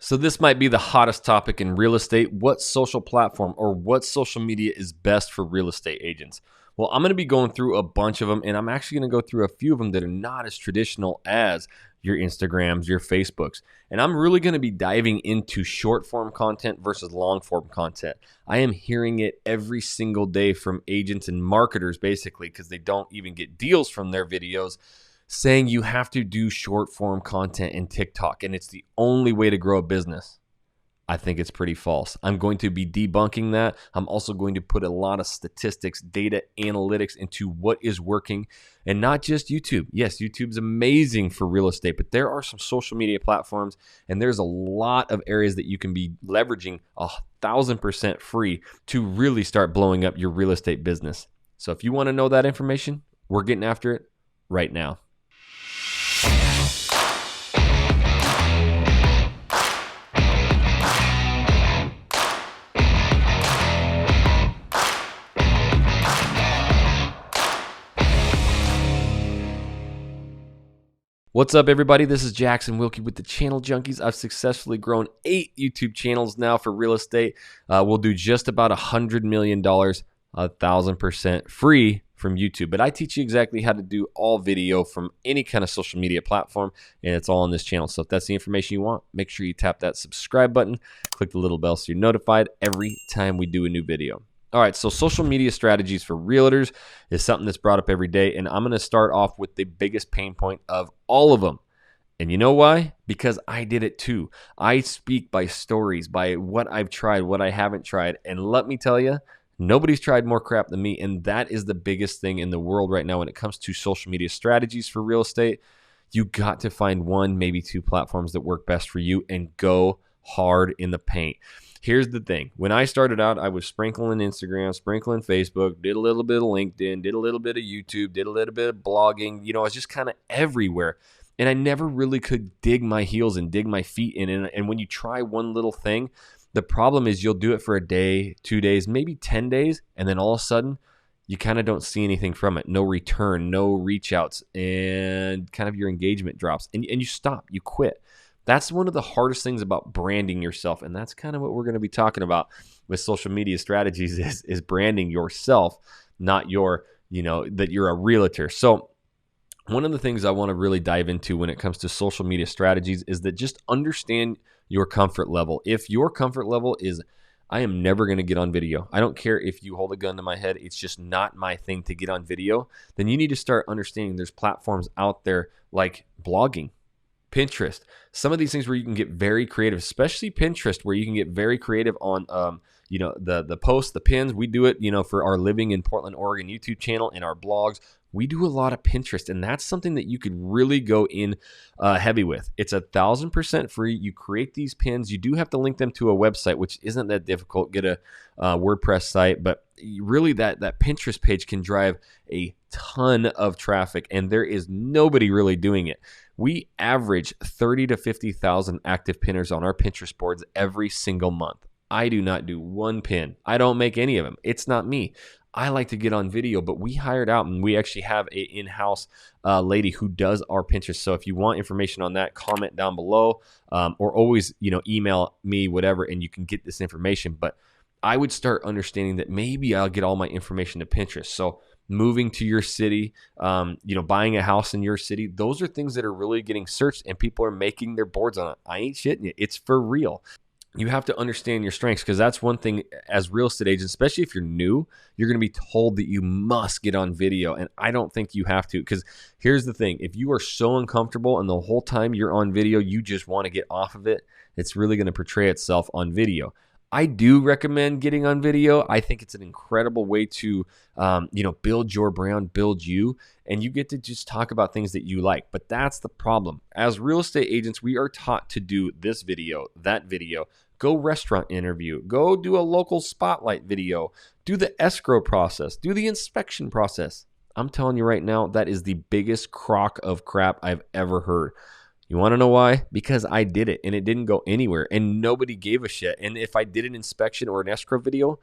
So this might be the hottest topic in real estate. What social platform or what social media is best for real estate agents? Well, I'm going to be going through a bunch of them, and I'm actually going to go through a few of them that are not as traditional as your Instagrams, your Facebooks. And I'm really going to be diving into short form content versus long form content. I am hearing it every single day from agents and marketers, basically, because they don't even get deals from their videos, saying you have to do short form content in TikTok and it's the only way to grow a business. I think it's pretty false. I'm going to be debunking that. I'm also going to put a lot of statistics, data, analytics into what is working, and not just YouTube. Yes, YouTube's amazing for real estate, but there are some social media platforms and there's a lot of areas that you can be leveraging 1,000% free to really start blowing up your real estate business. So if you want to know that information, we're getting after it right now. What's up, everybody? This is Jackson Wilkie with the Channel Junkies. I've successfully grown 8 YouTube channels now for real estate. We'll do just about $100 million, 1,000% free from YouTube. But I teach you exactly how to do all video from any kind of social media platform, and it's all on this channel. So if that's the information you want, make sure you tap that subscribe button, click the little bell so you're notified every time we do a new video. All right, so social media strategies for realtors is something that's brought up every day, and I'm going to start off with the biggest pain point of all of them. And you know why? Because I did it too. I speak by stories, by what I've tried, what I haven't tried, and let me tell you, nobody's tried more crap than me, and that is the biggest thing in the world right now when it comes to social media strategies for real estate. You got to find one, maybe 2 platforms that work best for you and go hard in the paint. Here's the thing. When I started out, I was sprinkling Instagram, sprinkling Facebook, did a little bit of LinkedIn, did a little bit of YouTube, did a little bit of blogging. You know, I was just kind of everywhere. And I never really could dig my heels and dig my feet in. And when you try one little thing, the problem is you'll do it for a day, 2 days, maybe 10 days. And then all of a sudden, you kind of don't see anything from it. No return, no reach outs, and kind of your engagement drops. And you stop, you quit. That's one of the hardest things about branding yourself, and that's kind of what we're going to be talking about with social media strategies is branding yourself, not that you're a realtor. So one of the things I want to really dive into when it comes to social media strategies is that just understand your comfort level. If your comfort level is, I am never going to get on video, I don't care if you hold a gun to my head, it's just not my thing to get on video, then you need to start understanding there's platforms out there like blogging, Pinterest, some of these things where you can get very creative, especially Pinterest, where you can get very creative on, the posts, the pins. We do it, for our Living in Portland, Oregon YouTube channel and our blogs. We do a lot of Pinterest, and that's something that you could really go in heavy with. It's 1,000% free. You create these pins. You do have to link them to a website, which isn't that difficult. Get a WordPress site, but really that Pinterest page can drive a ton of traffic, and there is nobody really doing it. We average 30 to 50,000 active pinners on our Pinterest boards every single month. I do not do one pin. I don't make any of them. It's not me. I like to get on video, but we hired out and we actually have a in-house lady who does our Pinterest. So if you want information on that, comment down below or always, email me, whatever, and you can get this information. But I would start understanding that maybe I'll get all my information to Pinterest. So moving to your city, buying a house in your city, those are things that are really getting searched and people are making their boards on it. I ain't shitting you. It's for real. You have to understand your strengths, because that's one thing as real estate agents, especially if you're new, you're going to be told that you must get on video. And I don't think you have to, because here's the thing. If you are so uncomfortable and the whole time you're on video, you just want to get off of it, it's really going to portray itself on video. I do recommend getting on video. I think it's an incredible way to, build your brand, build you, and you get to just talk about things that you like. But that's the problem. As real estate agents, we are taught to do this video, that video, go restaurant interview, go do a local spotlight video, do the escrow process, do the inspection process. I'm telling you right now, that is the biggest crock of crap I've ever heard. You want to know why? Because I did it and it didn't go anywhere and nobody gave a shit. And if I did an inspection or an escrow video,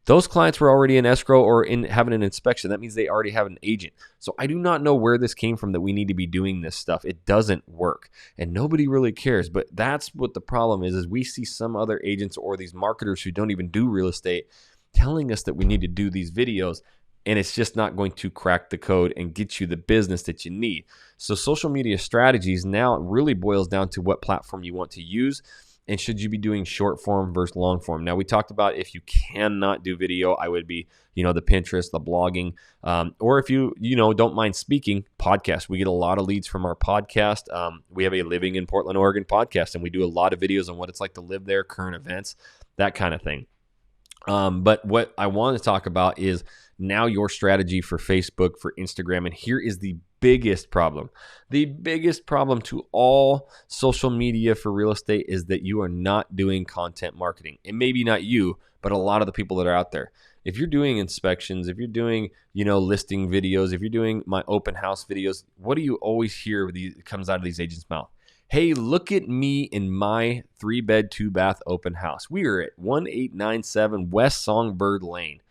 Those clients were already in escrow or in having an inspection. That means they already have an agent. So I do not know where this came from that we need to be doing this stuff. It doesn't work and nobody really cares. But that's what the problem is we see some other agents or these marketers who don't even do real estate telling us that we need to do these videos, and it's just not going to crack the code and get you the business that you need. So social media strategies now really boils down to what platform you want to use, and should you be doing short form versus long form. Now we talked about if you cannot do video, I would be, the Pinterest, the blogging, or if you don't mind speaking, podcast. We get a lot of leads from our podcast. We have a Living in Portland, Oregon podcast, and we do a lot of videos on what it's like to live there, current events, that kind of thing. But what I want to talk about is now your strategy for Facebook, for Instagram. And here is the biggest problem. The biggest problem to all social media for real estate is that you are not doing content marketing. And maybe not you, but a lot of the people that are out there. If you're doing inspections, if you're doing, listing videos, if you're doing my open house videos, what do you always hear comes out of these agents' mouth? Hey, look at me in my 3-bed, 2-bath open house. We are at 1897 West Songbird Lane.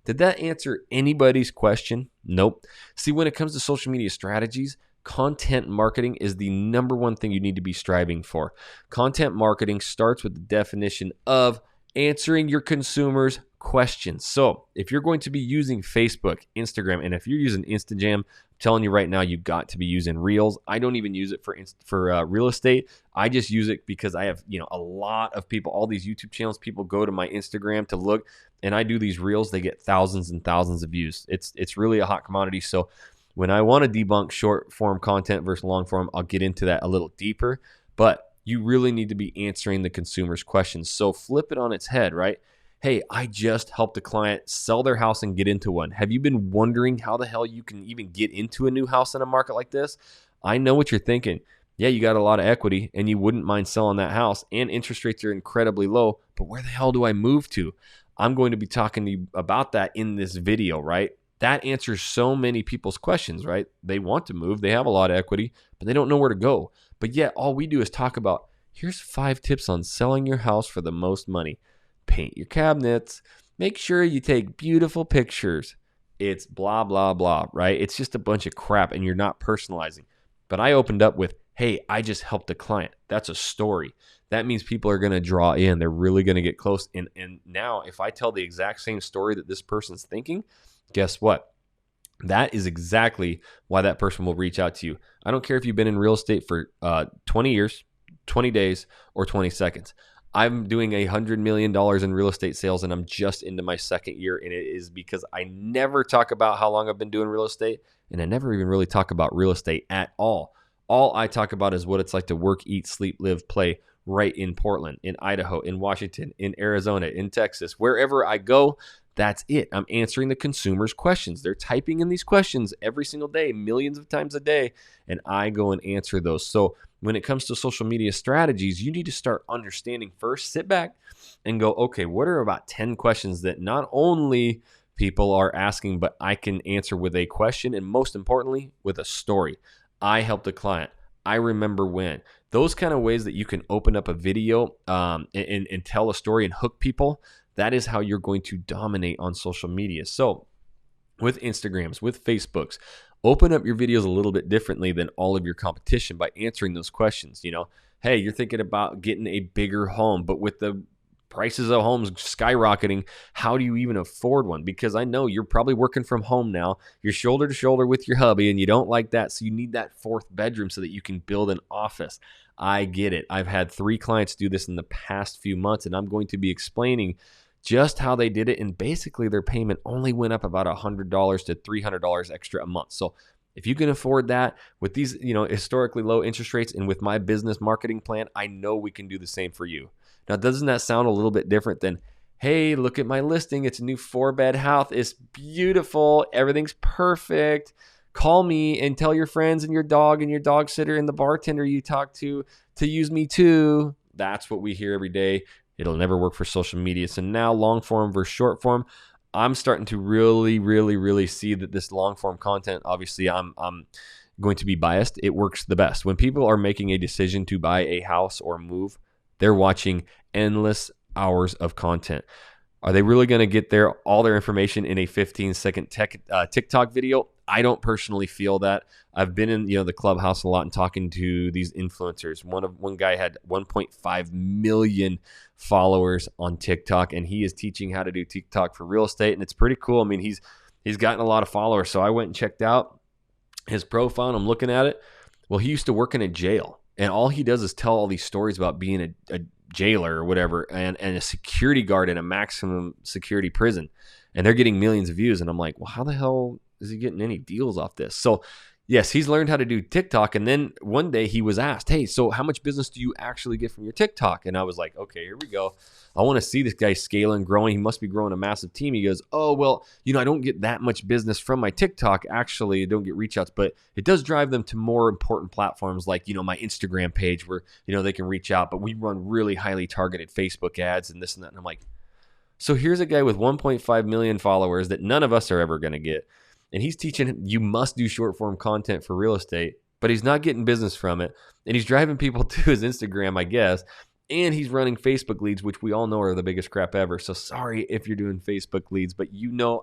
Did that answer anybody's question? Nope. See, when it comes to social media strategies, content marketing is the number one thing you need to be striving for. Content marketing starts with the definition of answering your consumers' questions. So if you're going to be using Facebook, Instagram, and if you're using Instagram, I'm telling you right now, you got to be using Reels. I don't even use it for real estate. I just use it because I have a lot of people, all these YouTube channels, people go to my Instagram to look, and I do these Reels. They get thousands and thousands of views. It's really a hot commodity. So when I want to debunk short form content versus long form, I'll get into that a little deeper. But you really need to be answering the consumer's questions. So flip it on its head, right? Hey, I just helped a client sell their house and get into one. Have you been wondering how the hell you can even get into a new house in a market like this? I know what you're thinking. Yeah, you got a lot of equity and you wouldn't mind selling that house, and interest rates are incredibly low, but where the hell do I move to? I'm going to be talking to you about that in this video, right? That answers so many people's questions, right? They want to move, they have a lot of equity, but they don't know where to go. But yet all we do is talk about, here's 5 tips on selling your house for the most money. Paint your cabinets. Make sure you take beautiful pictures. It's blah, blah, blah, right? It's just a bunch of crap and you're not personalizing. But I opened up with, hey, I just helped a client. That's a story. That means people are going to draw in. They're really going to get close. And now if I tell the exact same story that this person's thinking, guess what? That is exactly why that person will reach out to you. I don't care if you've been in real estate for 20 years, 20 days, or 20 seconds. I'm doing $100 million in real estate sales, and I'm just into my 2nd year, and it is because I never talk about how long I've been doing real estate, and I never even really talk about real estate at all. All I talk about is what it's like to work, eat, sleep, live, play right in Portland, in Idaho, in Washington, in Arizona, in Texas. Wherever I go, that's it. I'm answering the consumer's questions. They're typing in these questions every single day, millions of times a day, and I go and answer those. So when it comes to social media strategies, you need to start understanding first, sit back and go, okay, what are about 10 questions that not only people are asking, but I can answer with a question, and most importantly, with a story. I helped a client. I remember when. Those kind of ways that you can open up a video and tell a story and hook people, that is how you're going to dominate on social media. So with Instagrams, with Facebooks, open up your videos a little bit differently than all of your competition by answering those questions. Hey, you're thinking about getting a bigger home, but with the prices of homes skyrocketing, how do you even afford one? Because I know you're probably working from home now. You're shoulder to shoulder with your hubby and you don't like that. So you need that 4th bedroom so that you can build an office. I get it. I've had 3 clients do this in the past few months, and I'm going to be explaining just how they did it. And basically their payment only went up about $100 to $300 extra a month. So if you can afford that with these, historically low interest rates, and with my business marketing plan, I know we can do the same for you. Now, doesn't that sound a little bit different than, hey, look at my listing. It's a new 4-bed house. It's beautiful. Everything's perfect. Call me and tell your friends and your dog sitter and the bartender you talk to use me too. That's what we hear every day. It'll never work for social media. So now long form versus short form, I'm starting to really, really, really see that this long form content, obviously I'm going to be biased. It works the best. When people are making a decision to buy a house or move, they're watching endless hours of content. Are they really going to get all their information in a 15-second TikTok video? I don't personally feel that. I've been in the clubhouse a lot and talking to these influencers. One guy had 1.5 million followers on TikTok, and he is teaching how to do TikTok for real estate, and it's pretty cool. I mean, he's gotten a lot of followers, so I went and checked out his profile, and I'm looking at it. Well, he used to work in a jail, and all he does is tell all these stories about being a jailer or whatever, and a security guard in a maximum security prison, and they're getting millions of views. And I'm like, well, how the hell is he getting any deals off this? So yes, he's learned how to do TikTok. And then one day he was asked, hey, so how much business do you actually get from your TikTok? And I was like, okay, here we go. I want to see this guy scaling, growing. He must be growing a massive team. He goes, oh, well, I don't get that much business from my TikTok. Actually, I don't get reach outs, but it does drive them to more important platforms like, my Instagram page where, they can reach out. But we run really highly targeted Facebook ads and this and that. And I'm like, so here's a guy with 1.5 million followers that none of us are ever going to get. And he's teaching you must do short form content for real estate, but he's not getting business from it. And he's driving people to his Instagram, I guess. And he's running Facebook leads, which we all know are the biggest crap ever. So sorry if you're doing Facebook leads, but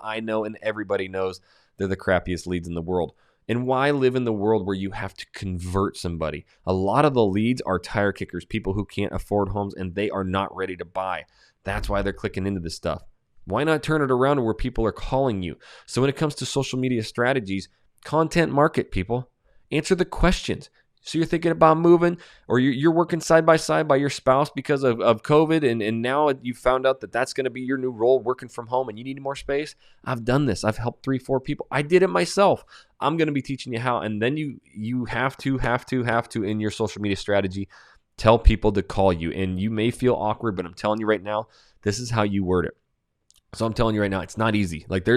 I know, and everybody knows they're the crappiest leads in the world. And why live in the world where you have to convert somebody? A lot of the leads are tire kickers, people who can't afford homes and they are not ready to buy. That's why they're clicking into this stuff. Why not turn it around to where people are calling you? So when it comes to social media strategies, content market, people. Answer the questions. So you're thinking about moving, or you're working side by side by your spouse because of COVID, and now you found out that that's going to be your new role, working from home, and you need more space. I've done this. I've helped 3-4 people. I did it myself. I'm going to be teaching you how, and then you have to in your social media strategy tell people to call you. And you may feel awkward, but I'm telling you right now, this is how you word it. So I'm telling you right now, it's not easy. Like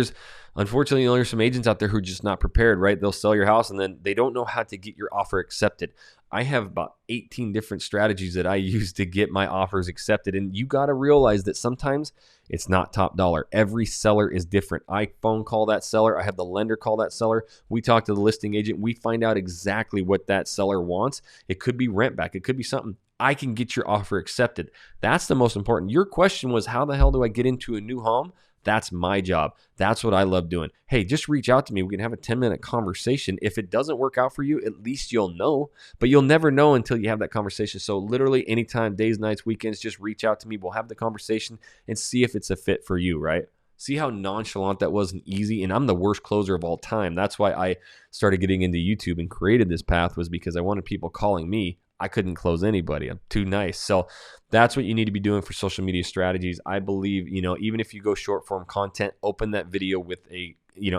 unfortunately, there's some agents out there who are just not prepared, right? They'll sell your house and then they don't know how to get your offer accepted. I have about 18 different strategies that I use to get my offers accepted. And you got to realize that sometimes it's not top dollar. Every seller is different. I phone call that seller. I have the lender call that seller. We talk to the listing agent. We find out exactly what that seller wants. It could be rent back. It could be something. I can get your offer accepted. That's the most important. Your question was, how the hell do I get into a new home? That's my job. That's what I love doing. Hey, just reach out to me. We can have a 10-minute conversation. If it doesn't work out for you, at least you'll know. But you'll never know until you have that conversation. So literally anytime, days, nights, weekends, just reach out to me. We'll have the conversation and see if it's a fit for you, right? See how nonchalant that was and easy? And I'm the worst closer of all time. That's why I started getting into YouTube and created this path, was because I wanted people calling me. I couldn't close anybody. I'm too nice. So that's what you need to be doing for social media strategies. I believe, even if you go short form content, open that video with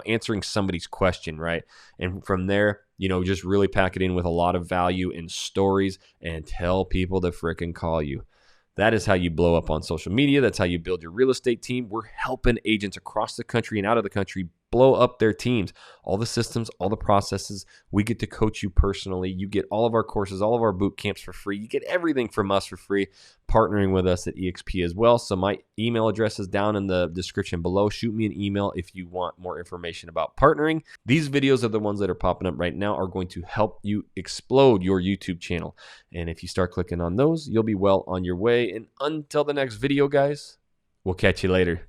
answering somebody's question, right? And from there, just really pack it in with a lot of value and stories and tell people to frickin' call you. That is how you blow up on social media. That's how you build your real estate team. We're helping agents across the country and out of the country blow up their teams. All the systems, all the processes. We get to coach you personally. You get all of our courses, all of our boot camps for free. You get everything from us for free, partnering with us at EXP as well. So my email address is down in the description below. Shoot me an email if you want more information about partnering. These videos are the ones that are popping up right now, are going to help you explode your YouTube channel. And if you start clicking on those, you'll be well on your way. And until the next video, guys, we'll catch you later.